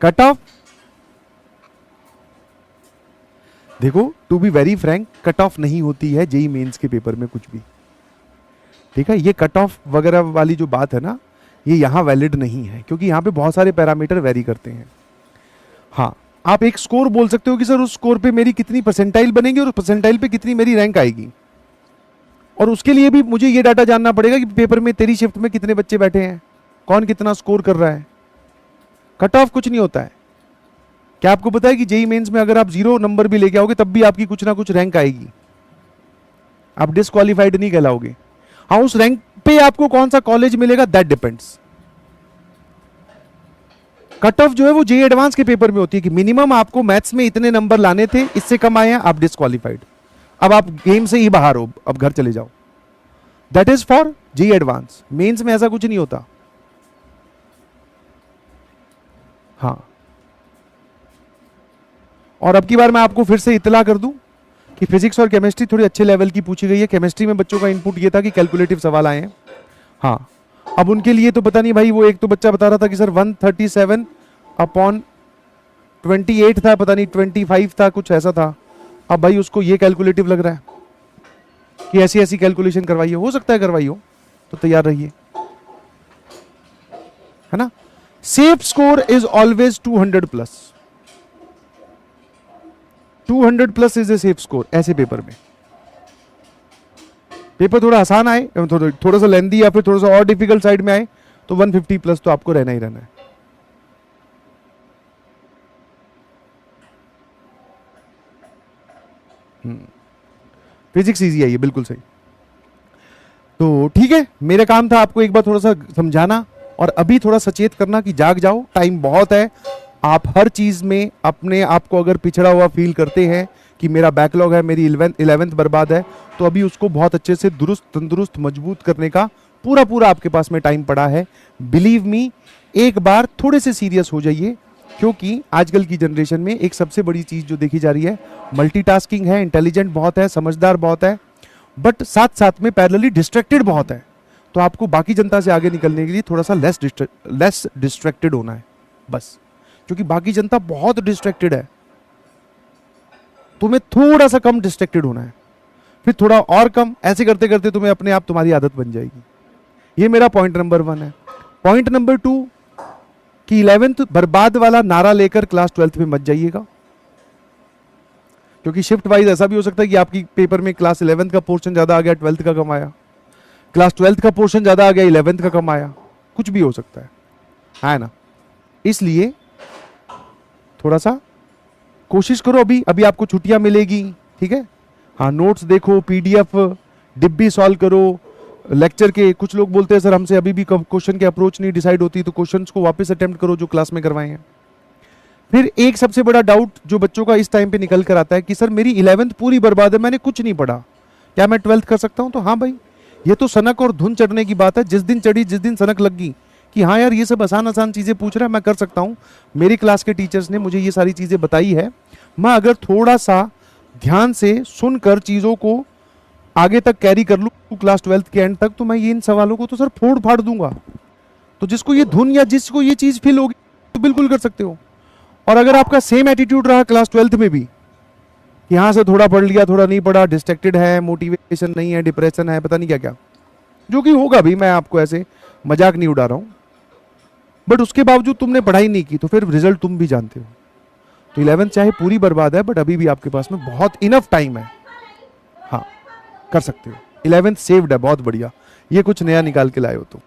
Cut off, देखो to be very frank, cut off नहीं होती है जेई मेंस के पेपर में कुछ भी, ठीक है। ये कट ऑफ वगैरह वाली जो बात है ना, ये यहां वैलिड नहीं है, क्योंकि यहां पे बहुत सारे पैरामीटर वेरी करते हैं। हाँ, आप एक स्कोर बोल सकते हो कि सर उस स्कोर पे मेरी कितनी परसेंटाइल बनेगी और उस परसेंटाइल पे कितनी मेरी रैंक आएगी, और उसके लिए भी मुझे ये डाटा जानना पड़ेगा कि पेपर में तेरी शिफ्ट में कितने बच्चे बैठे हैं, कौन कितना स्कोर कर रहा है। कट ऑफ कुछ नहीं होता है। क्या आपको पता है कि जेई मेंस में अगर आप 0 नंबर भी लेके आओगे तब भी आपकी कुछ ना कुछ रैंक आएगी, आप डिसक्वालीफाइड नहीं कहलाओगे। हाँ, उस रैंक पे आपको कौन सा कॉलेज मिलेगा दैट डिपेंड्स। कट ऑफ जो है वो जेई एडवांस के पेपर में होती है कि मिनिमम आपको मैथ्स में इतने नंबर लाने थे, इससे कम आए हैं, आप डिसक्वालीफाइड, अब आप गेम से ही बाहर हो, अब घर चले जाओ। That is for JEE advance. Mains में ऐसा कुछ नहीं होता। हाँ, और अब की बार मैं आपको फिर से इतला कर दूं कि फिजिक्स और केमिस्ट्री थोड़ी अच्छे लेवल की पूछी गई है। केमिस्ट्री में बच्चों का इनपुट ये था कि कैलकुलेटिव सवाल आए हैं। हाँ, अब उनके लिए तो पता नहीं भाई, वो एक तो बच्चा बता रहा था कि सर 137/28 था, पता नहीं 25 था, कुछ ऐसा था। अब भाई उसको ये कैलकुलेटिव लग रहा है कि ऐसी ऐसी कैलकुलेशन करवाइए, हो सकता है करवाई हो तो तैयार रहिए, है ना। Safe score is always 200+। 200+ is a safe score ऐसे पेपर में। पेपर थोड़ा आसान आए, थोड़ा सा लेंदी या फिर थोड़ा सा और डिफिकल्ट साइड में आए तो 150+ तो आपको रहना ही रहना है। फिजिक्स इजी है ये, बिल्कुल सही। तो ठीक है, मेरा काम था आपको एक बार थोड़ा सा समझाना और अभी थोड़ा सचेत करना कि जाग जाओ, टाइम बहुत है। आप हर चीज में अपने आप को अगर पिछड़ा हुआ फील करते हैं कि मेरा बैकलॉग है, मेरी 11th बर्बाद है, तो अभी उसको बहुत अच्छे से दुरुस्त तंदुरुस्त मजबूत करने का पूरा आपके पास में टाइम पड़ा है। बिलीव मी, एक बार थोड़े से सीरियस हो जाइए, क्योंकि आजकल की जनरेशन में एक सबसे बड़ी चीज जो देखी जा रही है, मल्टीटास्किंग है, इंटेलिजेंट बहुत है, समझदार बहुत है, बट साथ साथ में पैरेलली डिस्ट्रैक्टेड बहुत है। तो आपको बाकी जनता से आगे निकलने के लिए थोड़ा सा लेस डिस्ट्रैक्टेड होना है बस, क्योंकि बाकी जनता बहुत डिस्ट्रैक्टेड है। तुम्हें थोड़ा सा कम डिस्ट्रैक्टेड होना है, फिर थोड़ा और कम, ऐसे करते करते तुम्हें अपने आप तुम्हारी आदत बन जाएगी। ये मेरा पॉइंट नंबर 1 है। पॉइंट नंबर 2 कि 11th बर्बाद वाला नारा लेकर क्लास 12th में मत जाइएगा, क्योंकि शिफ्ट वाइज ऐसा भी हो सकता है कि आपकी पेपर में क्लास 11th का पोर्शन ज्यादा आ गया, 12th का कम आया, क्लास 12th का पोर्शन ज्यादा आ गया, 11th का कम आया, कुछ भी हो सकता है ना। इसलिए थोड़ा सा कोशिश करो, अभी आपको छुट्टियां मिलेगी, ठीक है। हाँ, नोट्स देखो, पीडीएफ डिब्बी सॉल्व करो लेक्चर के। कुछ लोग बोलते हैं सर हमसे अभी भी क्वेश्चन की अप्रोच नहीं डिसाइड होती, तो क्वेश्चंस को वापस अटेम्प्ट करो जो क्लास में करवाए हैं। फिर एक सबसे बड़ा डाउट जो बच्चों का इस टाइम पे निकल कर आता है कि सर मेरी 11th पूरी बर्बाद है, मैंने कुछ नहीं पढ़ा, क्या मैं 12th कर सकता हूं? तो हाँ भाई, ये तो सनक और धुन चढ़ने की बात है। जिस दिन चढ़ी, जिस दिन सनक लग गई कि हाँ यार ये सब आसान आसान चीजें पूछ रहा है, मैं कर सकता हूँ, मेरी क्लास के टीचर्स ने मुझे ये सारी चीजें बताई है, मैं अगर थोड़ा सा ध्यान से सुनकर चीजों को आगे तक कैरी कर लूँ क्लास 12th के एंड तक, तो मैं ये इन सवालों को तो सर फोड़ फाड़ दूंगा। तो जिसको ये धुन या जिसको ये चीज फील होगी तो बिल्कुल कर सकते हो। और अगर आपका सेम एटीट्यूड रहा क्लास 12th में भी, यहां से थोड़ा पढ़ लिया, थोड़ा नहीं पढ़ा, डिस्ट्रैक्टेड है, मोटिवेशन नहीं है, डिप्रेशन है, पता नहीं क्या क्या, जो कि होगा भी, मैं आपको ऐसे मजाक नहीं उड़ा रहा हूं, बट उसके बावजूद तुमने पढ़ाई नहीं की तो फिर रिजल्ट तुम भी जानते हो। तो 11th चाहे पूरी बर्बाद है, बट अभी भी आपके पास में बहुत इनफ टाइम है, हाँ कर सकते हो। 11th सेव्ड है, बहुत बढ़िया। ये कुछ नया निकाल के लाए हो तो